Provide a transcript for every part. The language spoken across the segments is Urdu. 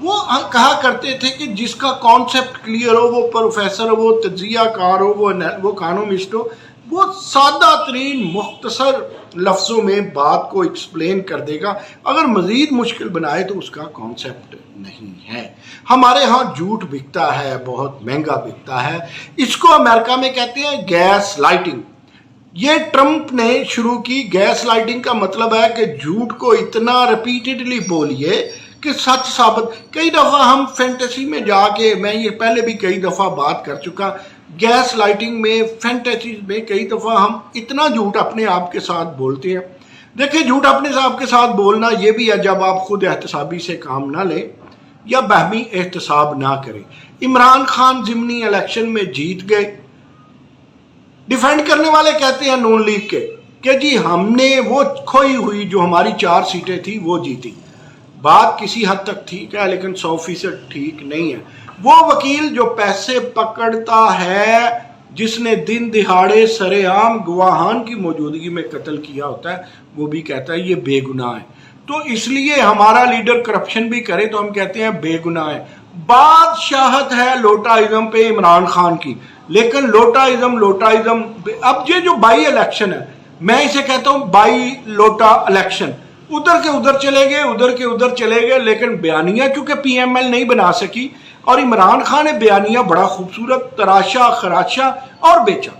وہ کہا کرتے تھے کہ جس کا کانسیپٹ کلیئر ہو، وہ پروفیسر ہو، وہ تجزیہ کار ہو، وہ اکانومسٹ ہو، وہ سادہ ترین مختصر لفظوں میں بات کو ایکسپلین کر دے گا، اگر مزید مشکل بنائے تو اس کا کانسیپٹ نہیں ہے۔ ہمارے ہاں جھوٹ بکتا ہے، بہت مہنگا بکتا ہے، اس کو امریکہ میں کہتے ہیں گیس لائٹنگ۔ یہ ٹرمپ نے شروع کی۔ گیس لائٹنگ کا مطلب ہے کہ جھوٹ کو اتنا ریپیٹڈلی بولیے کہ سچ ثابت۔ کئی دفعہ ہم فینٹیسی میں جا کے، میں یہ پہلے بھی کئی دفعہ بات کر چکا، گیس لائٹنگ میں، فینٹیسی میں کئی دفعہ ہم اتنا جھوٹ اپنے آپ کے ساتھ بولتے ہیں۔ دیکھیں، جھوٹ اپنے آپ کے ساتھ بولنا یہ بھی ہے جب آپ خود احتسابی سے کام نہ لیں یا باہمی احتساب نہ کریں۔ عمران خان ضمنی الیکشن میں جیت گئے، ڈیفینڈ کرنے والے کہتے ہیں نون لیگ کے کہ جی ہم نے وہ کھوئی ہوئی جو ہماری 4 سیٹیں تھی وہ جیتی۔ بات کسی حد تک ٹھیک ہے، لیکن 100% ٹھیک نہیں ہے۔ وہ وکیل جو پیسے پکڑتا ہے، جس نے دن دہاڑے سر عام گواہان کی موجودگی میں قتل کیا ہوتا ہے، وہ بھی کہتا ہے یہ بے گناہ ہے۔ تو اس لیے ہمارا لیڈر کرپشن بھی کرے تو ہم کہتے ہیں بے گناہ ہے۔ بادشاہت ہے لوٹا ازم پہ عمران خان کی، لیکن لوٹا ازم اب یہ جو بائی الیکشن ہے، میں اسے کہتا ہوں بائی لوٹا الیکشن، ادھر کے ادھر چلے گئے، ادھر کے ادھر چلے گئے، لیکن بیانیہ چونکہ پی ایم ایل نہیں بنا سکی، اور عمران خان نے بیانیہ بڑا خوبصورت تراشا، خراشا اور بیچا۔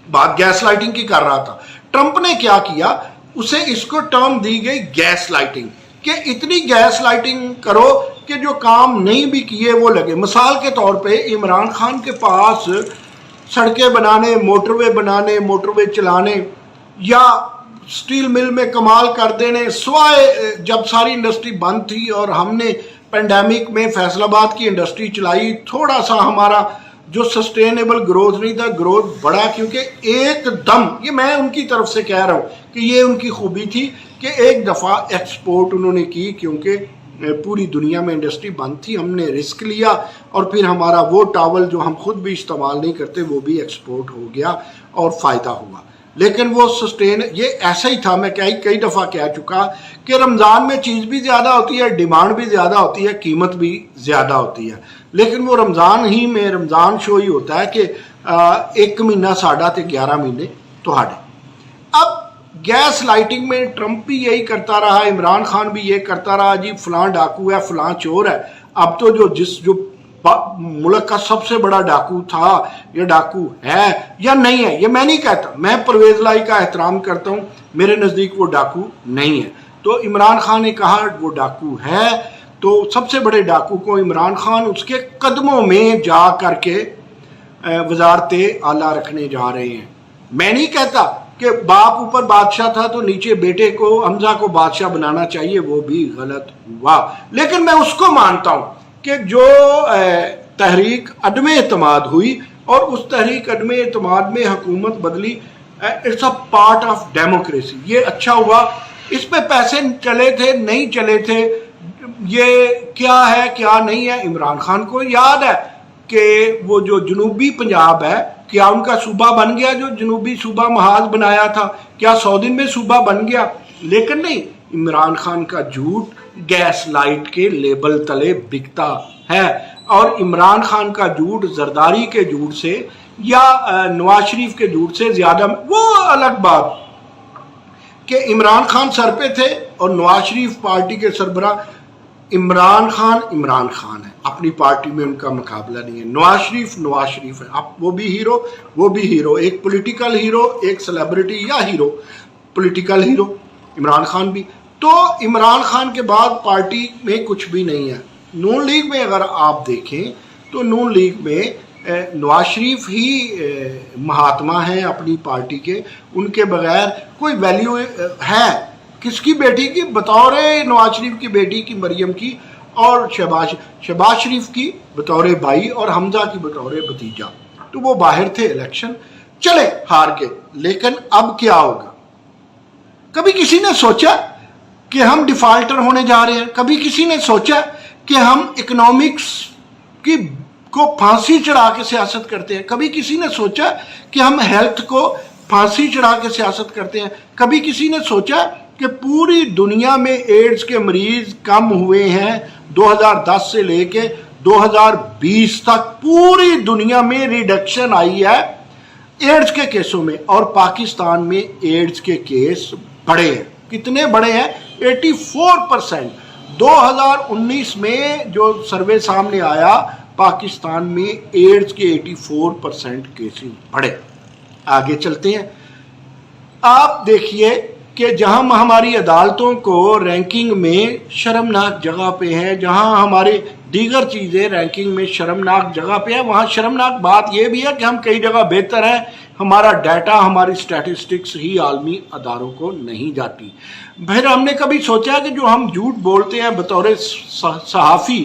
بات گیس لائٹنگ کی کر رہا تھا۔ ٹرمپ نے کیا کیا، اسے اس کو ٹرم دی گئی گیس لائٹنگ، کہ اتنی گیس لائٹنگ کرو کہ جو کام نہیں بھی کیے وہ لگے۔ مثال کے طور پہ عمران خان کے پاس سڑکیں بنانے، موٹر وے بنانے، موٹر وے چلانے، یا سٹیل مل میں کمال کر دینے، سوائے جب ساری انڈسٹری بند تھی اور ہم نے پینڈیمک میں فیصل آباد کی انڈسٹری چلائی، تھوڑا سا ہمارا جو سسٹینیبل گروتھ نہیں تھا، گروتھ بڑھا، کیونکہ ایک دم، یہ میں ان کی طرف سے کہہ رہا ہوں کہ یہ ان کی خوبی تھی کہ ایک دفعہ ایکسپورٹ انہوں نے کی، کیونکہ پوری دنیا میں انڈسٹری بند تھی، ہم نے رسک لیا اور پھر ہمارا وہ ٹاول جو ہم خود بھی استعمال نہیں کرتے وہ بھی ایکسپورٹ ہو گیا اور فائدہ ہوا۔ لیکن وہ یہ ایسا ہی تھا، میں کئی دفعہ کہہ چکا کہ رمضان میں چیز بھی زیادہ ہوتی ہے، ڈیمانڈ بھی زیادہ ہوتی ہے، قیمت بھی زیادہ ہوتی ہے، لیکن وہ رمضان شو ہی ہوتا ہے کہ 1 مہینہ ساڈا تے 11 مہینے تہاڈے۔ اب گیس لائٹنگ میں ٹرمپ بھی یہی کرتا رہا، عمران خان بھی یہ کرتا رہا، جی فلاں ڈاکو ہے، فلاں چور ہے۔ اب تو جو ملک کا سب سے بڑا ڈاکو تھا، یہ ڈاکو ہے یا نہیں ہے، یہ میں نہیں کہتا، میں پرویز لائی کا احترام کرتا ہوں، میرے نزدیک وہ ڈاکو نہیں ہے۔ تو عمران خان نے کہا وہ ڈاکو ہے، تو سب سے بڑے ڈاکو کو عمران خان اس کے قدموں میں جا کر کے وزارت اعلیٰ رکھنے جا رہے ہیں۔ میں نہیں کہتا کہ باپ اوپر بادشاہ تھا تو نیچے بیٹے کو، حمزہ کو بادشاہ بنانا چاہیے، وہ بھی غلط ہوا، لیکن میں اس کو مانتا ہوں کہ جو تحریک عدم اعتماد ہوئی اور اس تحریک عدم اعتماد میں حکومت بدلی، it's a part of democracy, یہ اچھا ہوا۔ اس پہ پیسے چلے تھے نہیں چلے تھے، یہ کیا ہے کیا نہیں ہے، عمران خان کو یاد ہے کہ وہ جو جنوبی پنجاب ہے، کیا ان کا صوبہ بن گیا؟ جو جنوبی صوبہ محاذ بنایا تھا، کیا 100 دن میں صوبہ بن گیا؟ لیکن نہیں، عمران خان کا جھوٹ گیس لائٹ کے لیبل تلے بکتا ہے، اور عمران خان کا جھوٹ زرداری کے جھوٹ سے یا نواز شریف کے جھوٹ سے زیادہ، وہ الگ بات کہ عمران خان سر پہ تھے اور نواز شریف پارٹی کے سربراہ۔ عمران خان ہے، اپنی پارٹی میں ان کا مقابلہ نہیں ہے۔ نواز شریف ہے، اب وہ بھی ہیرو، ایک پولیٹیکل ہیرو، ایک سیلیبریٹی یا hero, political hero Imran Khan بھی۔ تو عمران خان کے بعد پارٹی میں کچھ بھی نہیں ہے۔ نون لیگ میں اگر آپ دیکھیں تو نون لیگ میں نواز شریف ہی مہاتما ہیں اپنی پارٹی کے، ان کے بغیر کوئی ویلیو ہے کس کی بیٹی کی؟ بطور نواز شریف کی بیٹی کی مریم کی، اور شہباز شریف کی بطور بھائی، اور حمزہ کی بطور بھتیجا۔ تو وہ باہر تھے، الیکشن چلے، ہار گئے، لیکن اب کیا ہوگا؟ کبھی کسی نے سوچا کہ ہم ڈیفالٹر ہونے جا رہے ہیں؟ کبھی کسی نے سوچا کہ ہم اکنامکس کو پھانسی چڑھا کے سیاست کرتے ہیں؟ کبھی کسی نے سوچا کہ ہم ہیلتھ کو پھانسی چڑھا کے سیاست کرتے ہیں؟ کبھی کسی نے سوچا کہ پوری دنیا میں ایڈز کے مریض کم ہوئے ہیں 2010 سے لے کے 2020 تک پوری دنیا میں ریڈکشن آئی ہے ایڈز کے کیسوں میں، اور پاکستان میں ایڈز کے کیس بڑے ہیں۔ کتنے بڑے ہیں؟ 84%۔ 2019 میں جو سروے سامنے آیا پاکستان میں ایڈز کے 84% کیسز بڑھے۔ آگے چلتے ہیں، آپ دیکھیے کہ جہاں ہماری عدالتوں کو رینکنگ میں شرمناک جگہ پہ ہیں، جہاں ہماری دیگر چیزیں رینکنگ میں شرمناک جگہ پہ ہیں، وہاں شرمناک بات یہ بھی ہے کہ ہم کئی جگہ بہتر ہیں، ہمارا ڈیٹا، ہماری سٹیٹسٹکس ہی عالمی اداروں کو نہیں جاتی۔ پھر ہم نے کبھی سوچا کہ جو ہم جھوٹ بولتے ہیں بطور صحافی،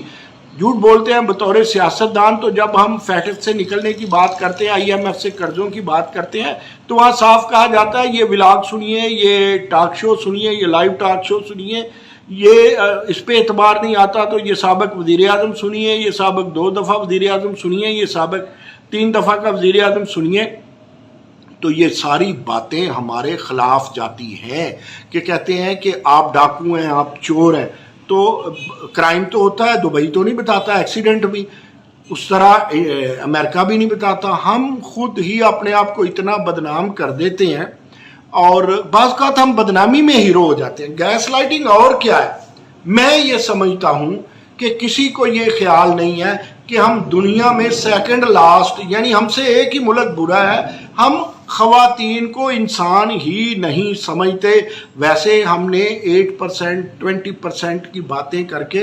جھوٹ بولتے ہیں بطور سیاستدان، تو جب ہم فیکٹ سے نکلنے کی بات کرتے ہیں، IMF سے قرضوں کی بات کرتے ہیں، تو وہاں صاف کہا جاتا ہے یہ ولاگ سنیے، یہ ٹاک شو سنیے، یہ لائیو ٹاک شو سنیے، یہ اس پہ اعتبار نہیں آتا تو یہ سابق وزیر اعظم سنیے، یہ سابق 2 دفعہ وزیر اعظم سنیے، یہ سابق 3 دفعہ کا وزیر اعظم سنیے۔ تو یہ ساری باتیں ہمارے خلاف جاتی ہیں کہ کہتے ہیں کہ آپ ڈاکو ہیں، آپ چور ہیں۔ تو کرائم تو ہوتا ہے، دبئی تو نہیں بتاتا، ایکسیڈنٹ بھی اس طرح امریکہ بھی نہیں بتاتا۔ ہم خود ہی اپنے آپ کو اتنا بدنام کر دیتے ہیں، اور بعض اوقات ہم بدنامی میں ہیرو ہو جاتے ہیں۔ گیس لائٹنگ اور کیا ہے؟ میں یہ سمجھتا ہوں کہ کسی کو یہ خیال نہیں ہے کہ ہم دنیا میں سیکنڈ لاسٹ، یعنی ہم سے ایک ہی ملک برا ہے، ہم خواتین کو انسان ہی نہیں سمجھتے۔ ویسے ہم نے 8%، 20% کی باتیں کر کے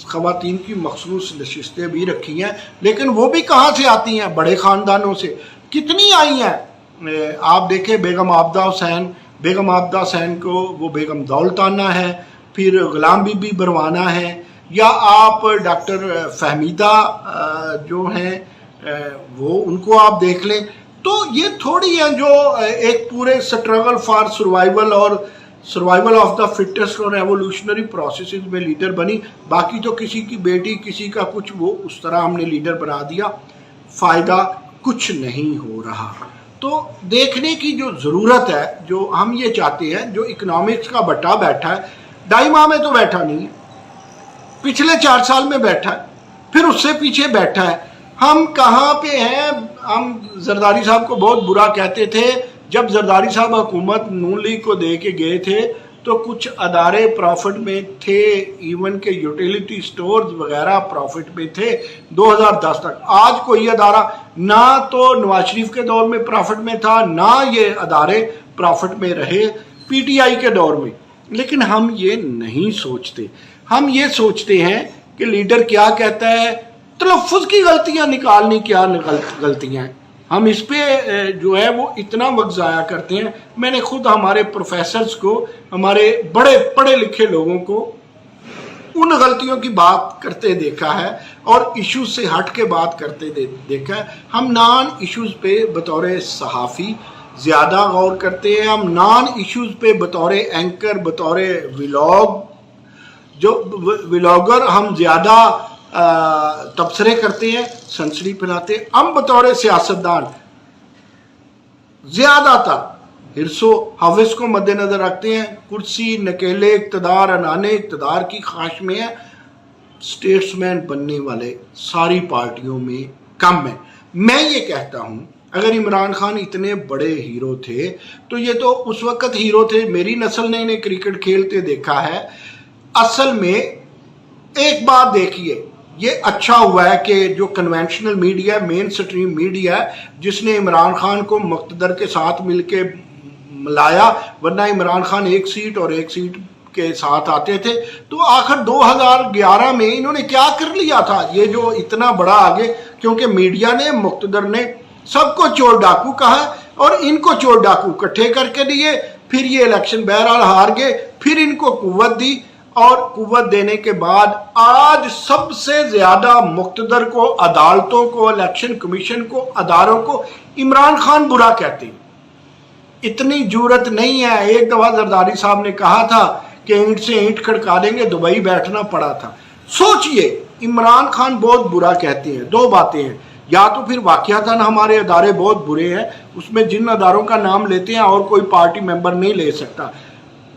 خواتین کی مخصوص نشستیں بھی رکھی ہیں، لیکن وہ بھی کہاں سے آتی ہیں؟ بڑے خاندانوں سے۔ کتنی آئی ہیں؟ آپ دیکھیں بیگم عابدہ حسین کو وہ بیگم دولتانہ ہے، پھر غلام بی بی بروانہ ہے، یا آپ ڈاکٹر فہمیدہ جو ہیں وہ ان کو آپ دیکھ لیں۔ تو یہ تھوڑی ہیں جو ایک پورے سٹرگل فار سروائیول اور سروائیول آف دا فٹسٹ اور ایوولوشنری پروسیسز میں لیڈر بنی، باقی تو کسی کی بیٹی کسی کا کچھ، وہ اس طرح ہم نے لیڈر بنا دیا، فائدہ کچھ نہیں ہو رہا۔ تو دیکھنے کی جو ضرورت ہے، جو ہم یہ چاہتے ہیں، جو اکنامکس کا بٹا بیٹھا ہے 2.5 ماہ میں تو بیٹھا نہیں ہے، پچھلے 4 سال میں بیٹھا ہے، پھر اس سے پیچھے بیٹھا ہے۔ ہم کہاں پہ ہیں؟ ہم زرداری صاحب کو بہت برا کہتے تھے۔ جب زرداری صاحب حکومت نون لیگ کو دے کے گئے تھے تو کچھ ادارے پروفٹ میں تھے، ایون کہ یوٹیلیٹی سٹورز وغیرہ پروفٹ میں تھے 2010 تک۔ آج کوئی ادارہ نہ تو نواز شریف کے دور میں پروفٹ میں تھا، نہ یہ ادارے پروفٹ میں رہے PTI کے دور میں۔ لیکن ہم یہ نہیں سوچتے، ہم یہ سوچتے ہیں کہ لیڈر کیا کہتا ہے، تلفظ کی غلطیاں نکالنی کیا غلطیاں ہیں، ہم اس پہ جو ہے وہ اتنا وقت ضائع کرتے ہیں۔ میں نے خود ہمارے پروفیسرز کو، ہمارے بڑے پڑھے لکھے لوگوں کو ان غلطیوں کی بات کرتے دیکھا ہے اور ایشوز سے ہٹ کے بات کرتے دیکھا ہے۔ ہم نان ایشوز پہ بطور صحافی زیادہ غور کرتے ہیں، ہم نان ایشوز پہ بطور اینکر، بطور ولاگر ہم زیادہ تبصرے کرتے ہیں، سنسنی پھیلاتے ہیں۔ ہم بطور سیاستدان زیادہ تر حرص و حوث کو مد نظر رکھتے ہیں، کرسی، نکیلے اقتدار، انانے اقتدار کی خواہش میں ہیں۔ سٹیٹس مین بننے والے ساری پارٹیوں میں کم ہیں۔ میں یہ کہتا ہوں اگر عمران خان اتنے بڑے ہیرو تھے تو یہ تو اس وقت ہیرو تھے، میری نسل نے انہیں کرکٹ کھیلتے دیکھا ہے۔ اصل میں ایک بات دیکھیے، یہ اچھا ہوا ہے کہ جو کنونشنل میڈیا، مین سٹریم میڈیا ہے، جس نے عمران خان کو مقتدر کے ساتھ مل کے ملایا، ورنہ عمران خان 1 سیٹ اور 1 سیٹ کے ساتھ آتے تھے۔ تو آخر 2011 میں انہوں نے کیا کر لیا تھا یہ جو اتنا بڑا آگے، کیونکہ میڈیا نے، مقتدر نے سب کو چور ڈاکو کہا اور ان کو چور ڈاکو اکٹھے کر کے دیے، پھر یہ الیکشن بہرحال ہار گئے، پھر ان کو قوت دی، اور قوت دینے کے بعد آج سب سے زیادہ مقتدر کو، عدالتوں کو، الیکشن کمیشن کو، اداروں کو عمران خان برا کہتے ہیں۔ اتنی جرأت نہیں ہے۔ ایک دفعہ زرداری صاحب نے کہا تھا کہ اینٹ سے اینٹ کھڑکا دیں گے، دبئی بیٹھنا پڑا تھا۔ سوچئے عمران خان بہت برا کہتے ہیں۔ 2 باتیں ہیں، یا تو پھر واقعتاً ہمارے ادارے بہت برے ہیں، اس میں جن اداروں کا نام لیتے ہیں اور کوئی پارٹی ممبر نہیں لے سکتا۔